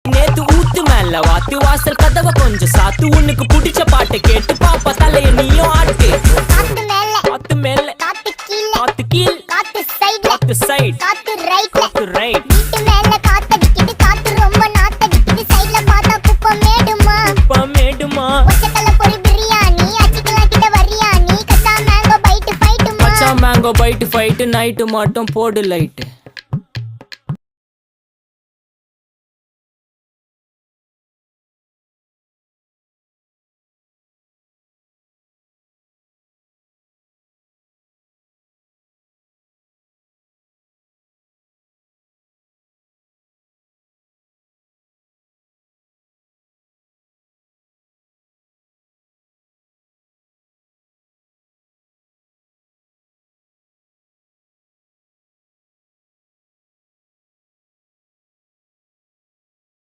நேத்து ஊத்து மேல வாத்து வாசல் கதவை கொஞ்சம் சாத்து உனக்கு பிடிச்ச பாட்டை கேட்டு பாப்பா தலைய நீயும் ஆட்டு. காத்து மேல காத்து கீழ் காத்து சைடு காத்து ரைட் வீட்டு மேல காத்தடிக்குது காத்து ரொம்ப நாத்தடிக்குது சைடுல பார்த்தா குப்பமேடுமா ஒச்சக்கல்ல பொரி பிரியாணி அச்சிக்கலாம் கிட்ட வரியாணி கச்சா மேங்கோ பைட் ஃபைட்டுமா மேங்கோ பைட் ஃபைட் நைட்டு மட்டும் போடு லைட்.